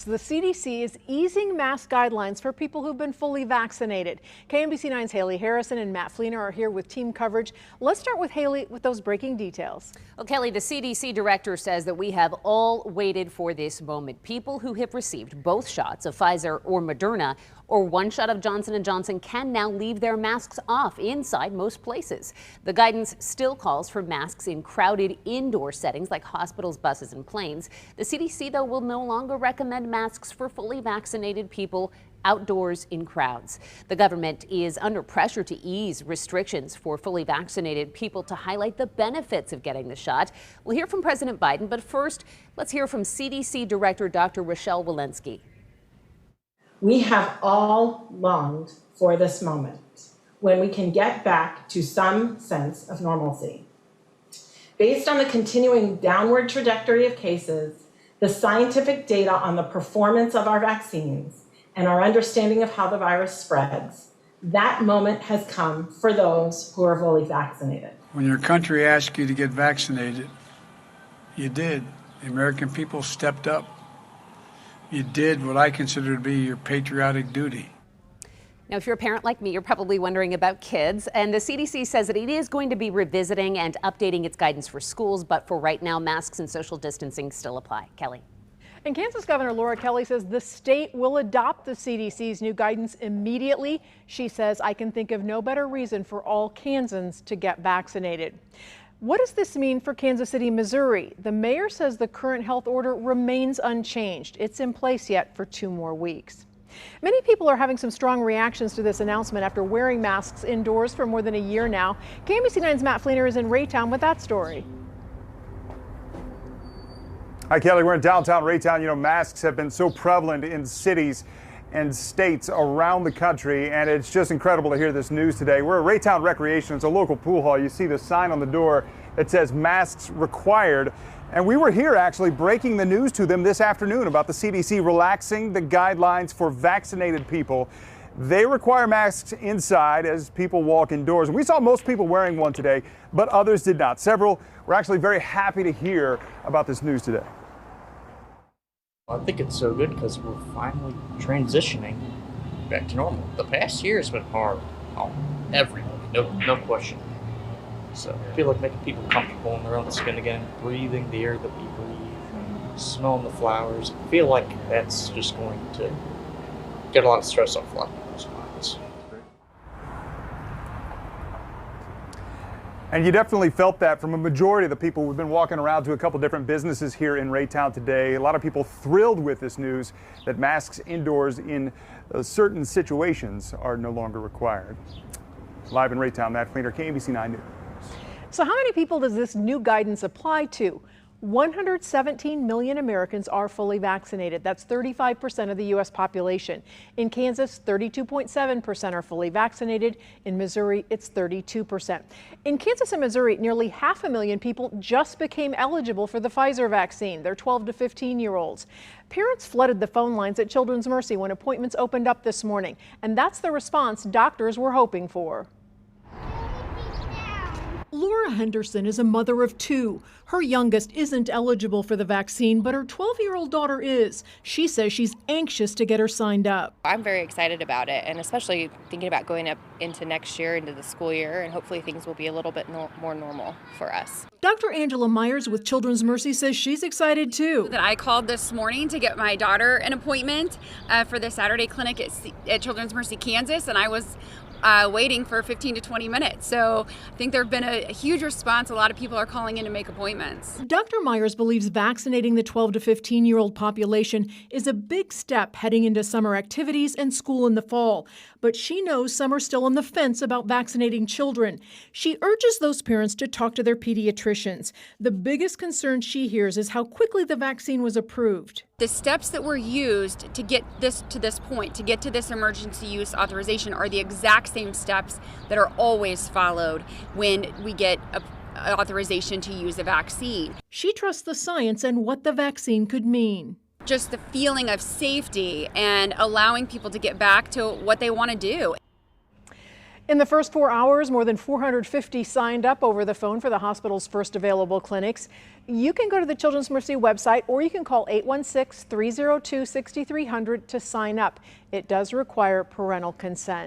the CDC is easing mask guidelines for people who've been fully vaccinated. KMBC9's Haley Harrison and Matt Fleener are here with team coverage. Let's start with Haley with those breaking details. Well, Kelly, the CDC director says that we have all waited for this moment. People who have received both shots of Pfizer or Moderna or one shot of Johnson & Johnson can now leave their masks off inside most places. The guidance still calls for masks in crowded indoor settings like hospitals, buses, and planes. The CDC, though, will no longer recommend masks for fully vaccinated people outdoors in crowds. The government is under pressure to ease restrictions for fully vaccinated people to highlight the benefits of getting the shot. We'll hear from President Biden, but first, let's hear from CDC Director Dr. Rochelle Walensky. We have all longed for this moment when we can get back to some sense of normalcy. Based on the continuing downward trajectory of cases, the scientific data on the performance of our vaccines, and our understanding of how the virus spreads, that moment has come for those who are fully vaccinated. When your country asked you to get vaccinated, you did. The American people stepped up. You did what I consider to be your patriotic duty. Now, if you're a parent like me, you're probably wondering about kids. And the CDC says that it is going to be revisiting and updating its guidance for schools. But for right now, masks and social distancing still apply. Kelly. And Kansas Governor Laura Kelly says the state will adopt the CDC's new guidance immediately. She says, I can think of no better reason for all Kansans to get vaccinated. What does this mean for Kansas City, Missouri? The mayor says the current health order remains unchanged. It's in place yet for 2 more weeks. Many people are having some strong reactions to this announcement after wearing masks indoors for more than a year now. KMBC9's Matt Fleener is in Raytown with that story. Hi, Kelly. We're in downtown Raytown. You know, masks have been so prevalent in cities and states around the country, and it's just incredible to hear this news today. We're at Raytown Recreation. It's a local pool hall. You see the sign on the door that says masks required. And we were here actually breaking the news to them this afternoon about the CDC relaxing the guidelines for vaccinated people. They require masks inside as people walk indoors. And we saw most people wearing one today, but others did not. Several were actually very happy to hear about this news today. I think it's so good because we're finally transitioning back to normal. The past year has been hard on everybody, no question. So I feel like making people comfortable in their own skin again, breathing the air that we breathe, smelling the flowers. I feel like that's just going to get a lot of stress off a lot of people's minds. And you definitely felt that from a majority of the people. We've been walking around to a couple different businesses here in Raytown today. A lot of people thrilled with this news that masks indoors in certain situations are no longer required. Live in Raytown, Matt Fleener, KMBC9 News. So how many people does this new guidance apply to? 117 million Americans are fully vaccinated. That's 35% of the U.S. population. In Kansas, 32.7% are fully vaccinated. In Missouri, it's 32%. In Kansas and Missouri, nearly 500,000 people just became eligible for the Pfizer vaccine. They're 12 to 15-year-olds. Parents flooded the phone lines at Children's Mercy when appointments opened up this morning. And that's the response doctors were hoping for. Laura Henderson is a mother of 2. Her youngest isn't eligible for the vaccine, but her 12-year-old daughter is. She says she's anxious to get her signed up. I'm very excited about it, and especially thinking about going up into next year, into the school year, and hopefully things will be a little bit more normal for us. Dr. Angela Myers with Children's Mercy says she's excited too. That I called this morning to get my daughter an appointment for the Saturday clinic at Children's Mercy Kansas, and I was waiting for 15 to 20 minutes. So I think there have been a huge response. A lot of people are calling in to make appointments. Dr. Myers believes vaccinating the 12 to 15-year-old population is a big step heading into summer activities and school in the fall. But she knows some are still on the fence about vaccinating children. She urges those parents to talk to their pediatricians. The biggest concern she hears is how quickly the vaccine was approved. The steps that were used to get this to this point, to get to this emergency use authorization, are the exact same steps that are always followed when we get authorization to use a vaccine. She trusts the science and what the vaccine could mean. Just the feeling of safety and allowing people to get back to what they want to do. In the first 4 hours, more than 450 signed up over the phone for the hospital's first available clinics. You can go to the Children's Mercy website, or you can call 816-302-6300 to sign up. It does require parental consent.